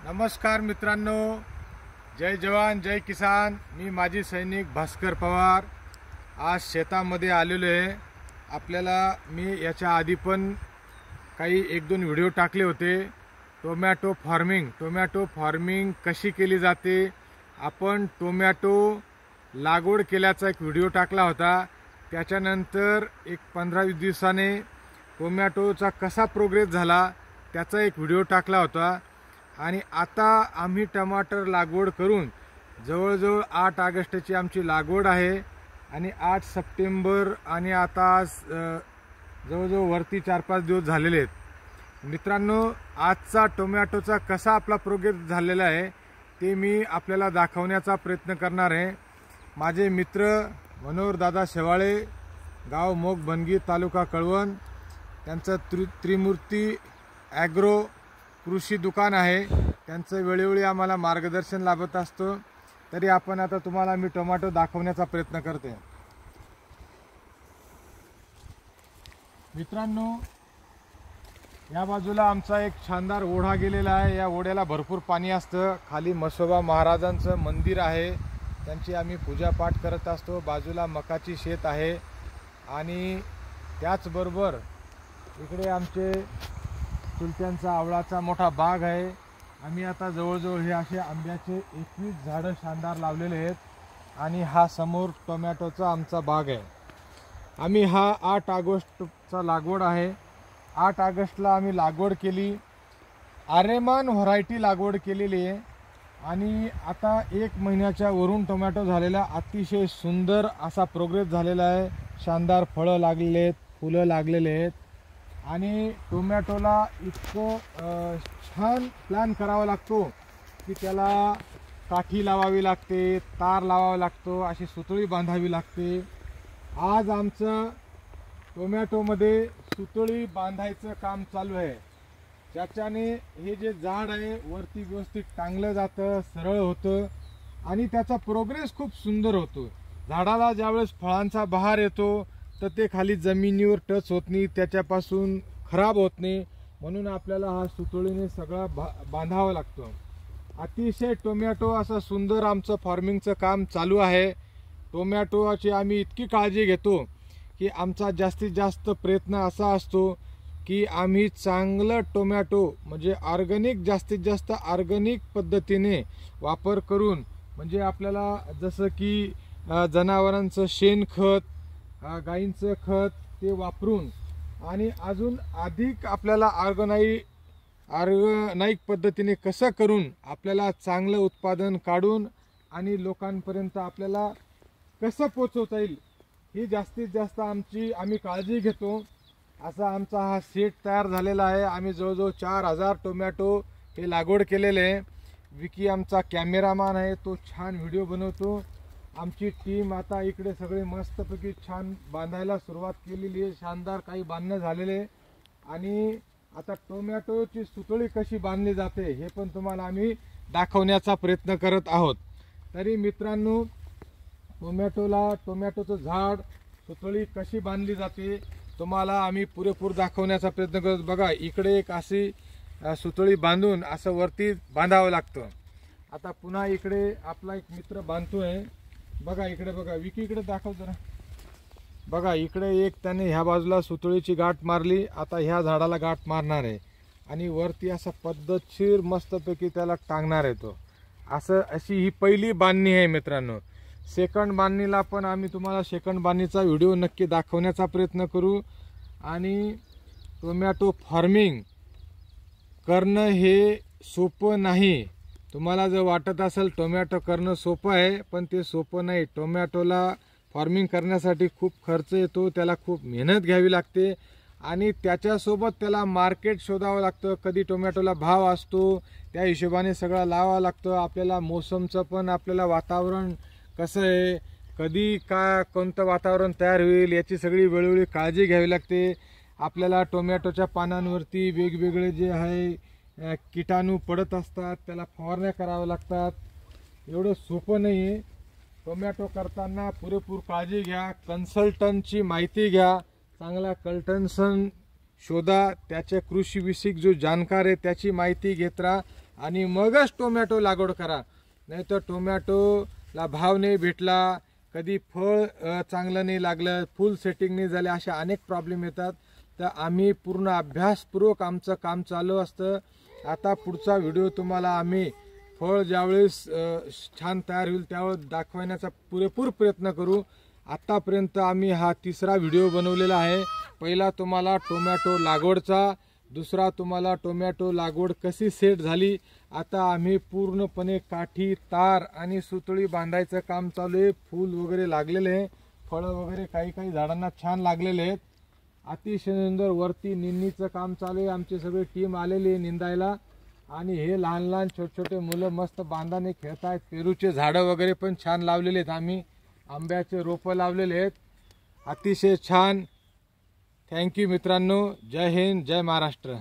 नमस्कार मित्रांनो, जय जवान जय किसान। मी माजी सैनिक भास्कर पवार आज शेतामध्ये आलेलो आहे। आपल्याला मी याच्या आधी पण काही एक दोन व्हिडिओ टाकले होते। टोमॅटो फार्मिंग कशी केली जाते, आपण टोमॅटो लागवड केल्याचा एक व्हिडिओ टाकला होता। त्याच्यानंतर एक 15-20 दिवसाने टोमॅटोचा कसा प्रोग्रेस झाला त्याचा एक व्हिडिओ टाकला होता। आणि आता आम्ही टमाटर लागवड करून जवळजवळ 8 ऑगस्टची आमची लागवड आहे आणि 8 सप्टेंबर आणि आता जवळजवळ वरती 4-5 दिवस झालेले आहेत। मित्रांनो, आजचा टोमॅटोचा कसा आपला प्रोग्रेस झालेला आहे ते मी आपल्याला दाखवण्याचा प्रयत्न करणार आहे। माझे मित्र मनोहर दादा शेवाळे, गाव मोग बनगी, तालुका कळवण, त्यांचं त्रिमूर्ती ॲग्रो कृषी दुकान आहे। त्यांचं वेळोवेळी आम्हाला मार्गदर्शन लाभत असतं। तरी आपण आता तुम्हाला मी टोमॅटो दाखवण्याचा प्रयत्न करते। मित्रांनो, या बाजूला आमचा एक शानदार ओढा गेलेला आहे। या ओढ्याला भरपूर पाणी असतं। खाली मसोबा महाराजांचं मंदिर आहे, त्यांची आम्ही पूजापाठ करत असतो। बाजूला मकाची शेत आहे आणि त्याचबरोबर इकडे आमचे चुलत्यांचा आवळाचा मोठा बाग आहे। आम्ही आता जवळजवळ हे असे आंब्याचे 21 झाडं शानदार लावलेले आहेत आणि हा समोर टोमॅटोचा आमचा बाग आहे। आम्ही हा 8 ऑगस्टचा लागवड आहे। 8 ऑगस्टला आम्ही लागवड केली, आर्यमान व्हरायटी लागवड केलेली आहे आणि आता 1 महिन्याच्या वरून टोमॅटो झालेला अतिशय सुंदर असा प्रोग्रेस झालेला आहे। शानदार फळं लागलेले आहेत, फुलं लागलेले आहेत आणि टोमॅटोला इतकं छान प्लॅन करावा लागतो की त्याला काठी लावावी लागते, तार लावावा लागतो, अशी सुतळी बांधावी लागते। आज आमचं टोमॅटोमध्ये सुतळी बांधायचं काम चालू आहे, ज्याच्याने हे जे झाड आहे वरती व्यवस्थित टांगलं जातं, सरळ होतं आणि त्याचा प्रोग्रेस खूप सुंदर होतो। झाडाला ज्यावेळेस फळांचा बहार येतो तर ते खाली जमिनीवर टच होत नाही, त्याच्यापासून खराब होत नाही, म्हणून आपल्याला हा सुतळीने सगळा बांधावा लागतो। अतिशय टोमॅटो असं सुंदर आमचं फार्मिंगचं काम चालू आहे। टोमॅटोची आम्ही इतकी काळजी घेतो की आमचा जास्तीत जास्त प्रयत्न असा असतो की आम्ही चांगलं टोमॅटो म्हणजे ऑर्गॅनिक, जास्तीत जास्त ऑर्गॅनिक पद्धतीने वापर करून, म्हणजे आपल्याला जसं की जनावरांचं शेणखत, गाईंचं खत ते वापरून आणि अजून अधिक आपल्याला ऑर्गनाईक पद्धतीने कसं करून आपल्याला चांगलं उत्पादन काढून आणि लोकांपर्यंत आपल्याला कसं पोचवता येईल ही जास्तीत जास्त आम्ही काळजी घेतो। असा आमचा हा सेट तयार झालेला आहे। आम्ही जवळजवळ 4000 टोमॅटो हे लागवड केलेले आहे। विकी आमचा कॅमेरामॅन आहे, तो छान व्हिडिओ बनवतो। आमची टीम आता इकडे सगळे मस्तपैकी छान बांधायला सुरुवात केलेली आहे। शानदार काही बांधणं झालेले आणि आता टोमॅटोची सुतळी कशी बांधली जाते हे पण तुम्हाला आम्ही दाखवण्याचा प्रयत्न करत आहोत। तरी मित्रांनो, टोमॅटोचं झाड सुतळी कशी बांधली जाते तुम्हाला आम्ही पुरेपूर दाखवण्याचा प्रयत्न करतो। बघा, इकडे एक अशी सुतळी बांधून असं वरती बांधावं लागतं। आता पुन्हा इकडे आपला एक मित्र बांधतोय। बघा इकडे, बघा विकी इकडे दाखव जरा। बघा इकडे एक त्याने ह्या बाजूला सुतळीची गाठ मारली, आता ह्या झाडाला गाठ मारणार आहे आणि वरती असा पद्धतशीर मस्तपैकी त्याला टांगणार आहे तो। अशी ही पहिली बांधणी आहे मित्रांनो। सेकंड बांधणीला पण आम्ही तुम्हाला सेकंड बांधणीचा व्हिडिओ नक्की दाखवण्याचा प्रयत्न करू। आणि टोमॅटो फार्मिंग करणं हे सोपं नाही। तुम्हाला जर वाटत असेल टोमॅटो करणं सोपं आहे, पण ते सोपं नाही। टोमॅटोला फार्मिंग करण्यासाठी खूप खर्च येतो, त्याला खूप मेहनत घ्यावी लागते आणि त्याच्यासोबत त्याला मार्केट शोधावं लागतं। कधी टोमॅटोला भाव असतो, त्या हिशोबाने सगळं लावावं लागतं। आपल्याला मोसमचं पण, आपल्याला वातावरण कसं आहे, कधी कोणतं वातावरण तयार होईल याची सगळी वेळोवेळी काळजी घ्यावी लागते। आपल्याला टोमॅटोच्या पानांवरती वेगवेगळे जे आहे कीटाणू पडत असतात, त्याला फवारण्या कराव्या लागतात। एवढं सोपं नाही आहे। टोमॅटो करताना पुरेपूर काळजी घ्या, कन्सल्टंटची माहिती घ्या, चांगला कन्सल्टंट शोधा, त्याच्या कृषीविषयक जो जाणकार आहे त्याची माहिती घेत राहा, आणि मगच टोमॅटो लागवड करा. नाहीतर टोमॅटोला भाव नाही भेटला, कधी फळ चांगलं नाही लागलं, फुल सेटिंग नाही झाले, अशा अनेक प्रॉब्लेम येतात. तर आम्ही पूर्ण अभ्यासपूर्वक आमचं काम चालू असतं. आता पुढचा व्हिडिओ तुम्हाला आम्ही फळ ज्यावेळेस छान तयार होईल त्यावेळेस दाखवण्याचा पुरेपूर प्रयत्न करू. आत्तापर्यंत आम्ही हा 3रा व्हिडिओ बनवलेला आहे. पहिला तुम्हाला टोमॅटो लागवडचा, दुसरा तुम्हाला टोमॅटो लागवड कशी सेट झाली. आता आम्ही पूर्णपणे काठी, तार आणि सुतळी बांधायचं काम चालू आहे. फूल वगैरे लागलेले आहे, फळं वगैरे काही झाडांना छान लागलेले आहेत. अतिशय सुंदर वरती निंदीचं काम चालू आहे. आमची सगळी टीम आलेली आहे निंदायला. आणि हे लहान लहान छोटे छोटे मुलं मस्त बांधाने खेळत आहेत. पेरूचे झाडं वगैरे पण छान लावलेले आहेत. आम्ही आंब्याचे रोपं लावलेले आहेत. अतिशय छान. थँक्यू मित्रांनो. जय हिंद, जय महाराष्ट्र.